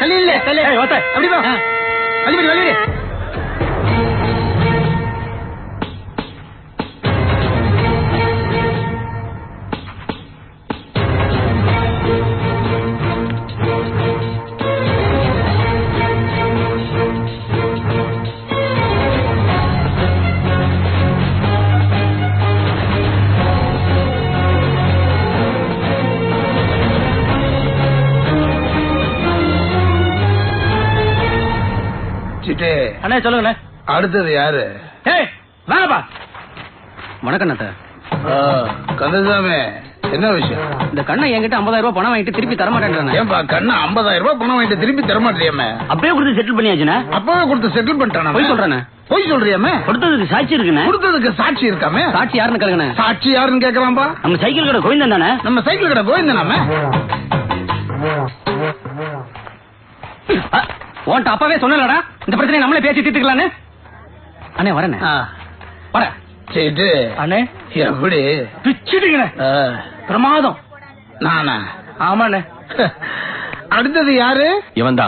தள்ளி இல்ல தள்ளி அப்படி வா வழிபடி வழிபடி. அண்ணே சொல்லுங்க. அடுத்தது யாரு? வாங்கப்பா. வணக்கம் கந்தசாமி, என்ன விஷயம்? இந்த கண்ணை என்கிட்ட 50,000 ரூபாய் பணம் வாங்கிட்டு திருப்பி தரமாட்டேன். ஏன்பா கண்ணா 50,000 ரூபாய் பணம் வாங்கிட்டு திருப்பி தரமாட்டியாமே? அப்பவே கொடுத்து செட்டில் பண்ணியாச்சுண்ணே. அப்பவே கொடுத்து செட்டில் பண்ணிட்டானா? போய் சொல்றேன். போய் சொல்றியாமே? கொடுத்ததுக்கு சாட்சி இருக்குண்ணே. கொடுத்ததுக்கு சாட்சி இருக்காமே? சாட்சி யாருன்னு கேளுங்கண்ணே. சாட்சி யாருன்னு கேக்குறான்பா? நம்ம சைக்கிள் கடை கோவிந்தன் தானே? நம்ம சைக்கிள் கடை கோவிந்தனாமே? உன்ட்ட அப்பவே சொன்னலடா இந்த பிரச்சனை நம்மளே பேசி தீர்த்துக்கலான்னு. அண்ணே வரேண்ணே. வரேன். சரி அண்ணே எப்படி பிச்சுட்டீங்கண்ணே. பிரமாதம். நானா? ஆமாண்ணே. அடுத்தது யாரு? இவன் தான்.